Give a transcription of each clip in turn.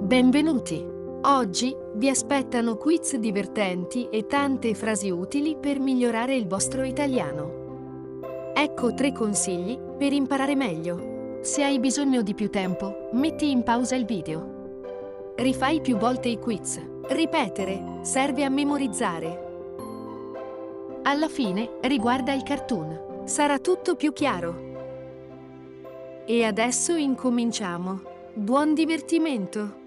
Benvenuti! Oggi vi aspettano quiz divertenti e tante frasi utili per migliorare il vostro italiano. Ecco 3 consigli per imparare meglio. Se hai bisogno di più tempo, metti in pausa il video. Rifai più volte i quiz. Ripetere serve a memorizzare. Alla fine, riguarda il cartoon. Sarà tutto più chiaro. E adesso incominciamo. Buon divertimento!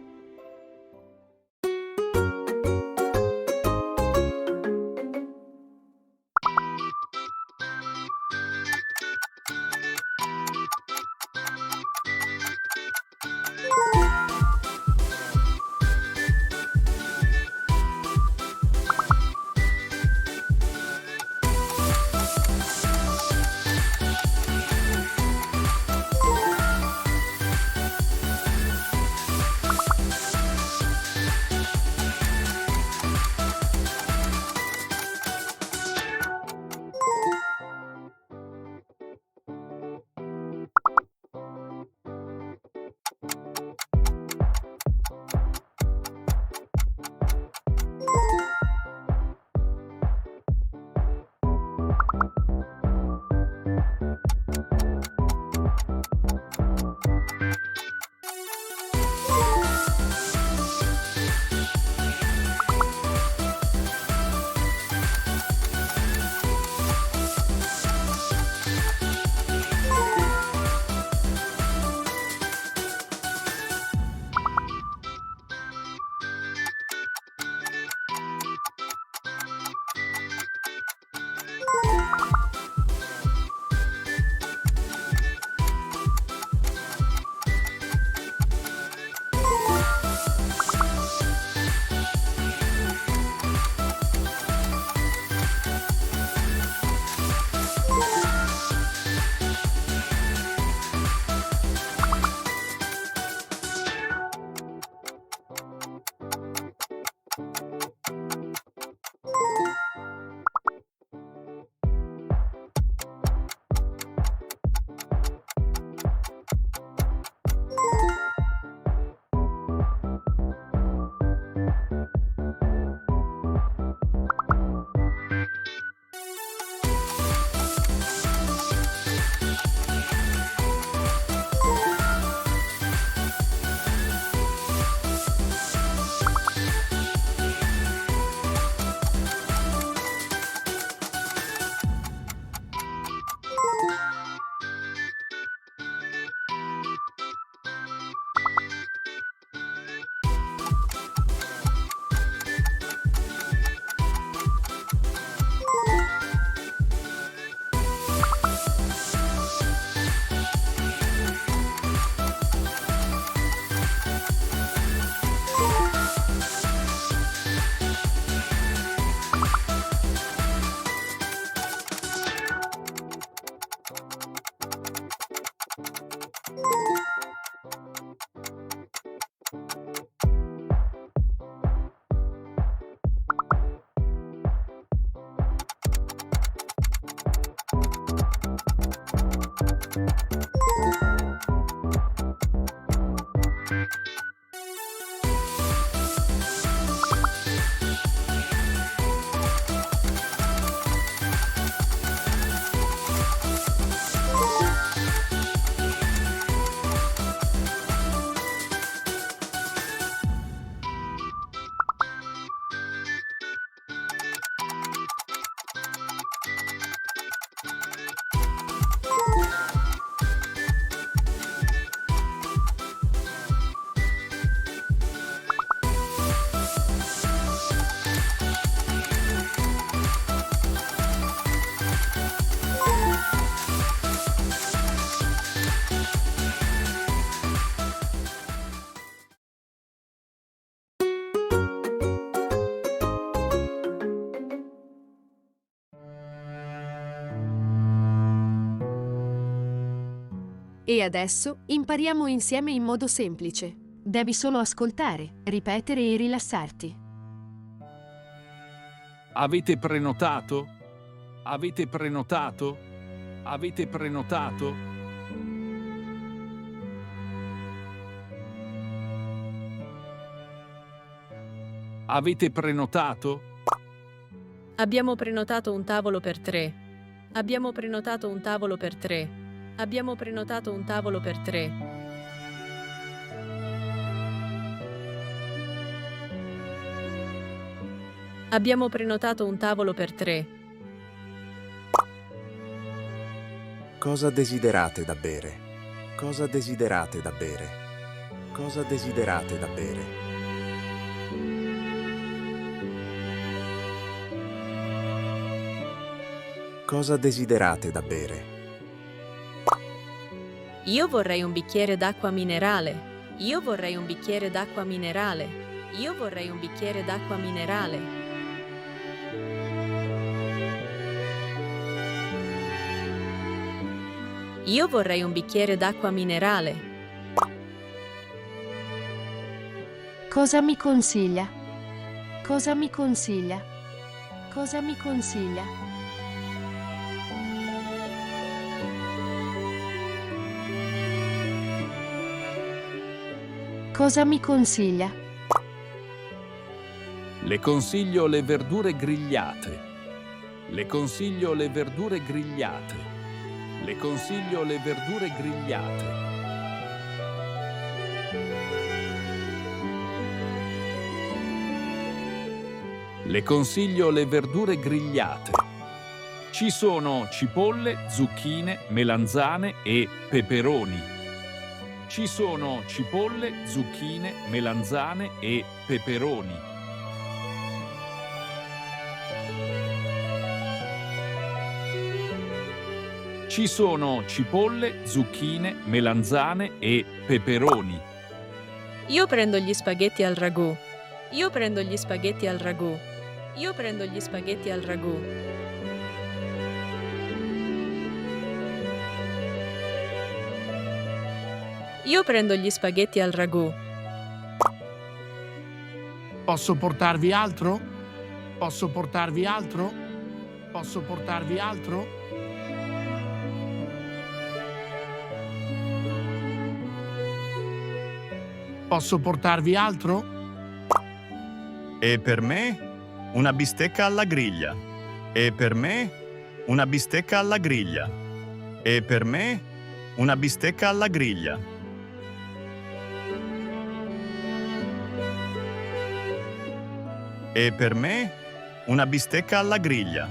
E adesso impariamo insieme in modo semplice. Devi solo ascoltare, ripetere e rilassarti. Avete prenotato? Avete prenotato? Avete prenotato? Avete prenotato? Abbiamo prenotato un tavolo per 3. Abbiamo prenotato un tavolo per 3. Abbiamo prenotato un tavolo per 3. Abbiamo prenotato un tavolo per 3. Cosa desiderate da bere? Cosa desiderate da bere? Cosa desiderate da bere? Cosa desiderate da bere? Io vorrei un bicchiere d'acqua minerale. Io vorrei un bicchiere d'acqua minerale. Io vorrei un bicchiere d'acqua minerale. Io vorrei un bicchiere d'acqua minerale. Cosa mi consiglia? Cosa mi consiglia? Cosa mi consiglia? Cosa mi consiglia? Le consiglio le verdure grigliate. Le consiglio le verdure grigliate. Le consiglio le verdure grigliate. Le consiglio le verdure grigliate. Ci sono cipolle, zucchine, melanzane e peperoni. Ci sono cipolle, zucchine, melanzane e peperoni. Ci sono cipolle, zucchine, melanzane e peperoni. Io prendo gli spaghetti al ragù. Io prendo gli spaghetti al ragù. Io prendo gli spaghetti al ragù. Io prendo gli spaghetti al ragù. Posso portarvi altro? Posso portarvi altro? Posso portarvi altro? Posso portarvi altro? E per me una bistecca alla griglia. E per me una bistecca alla griglia. E per me una bistecca alla griglia. E per me una bistecca alla griglia.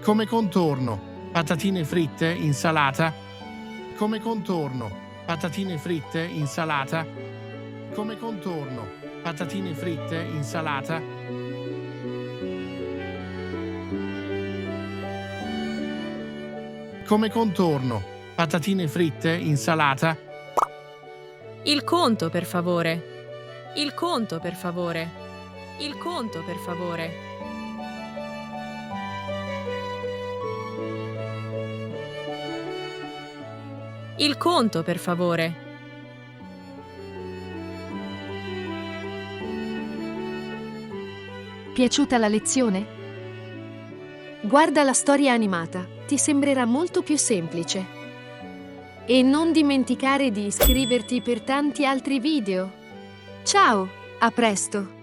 Come contorno, patatine fritte, insalata. Come contorno, patatine fritte, insalata. Come contorno, patatine fritte, insalata. Come contorno, patatine fritte, insalata. Il conto, per favore. Il conto, per favore. Il conto, per favore. Il conto, per favore. Piaciuta la lezione? Guarda la storia animata, ti sembrerà molto più semplice. E non dimenticare di iscriverti per tanti altri video. Ciao, a presto!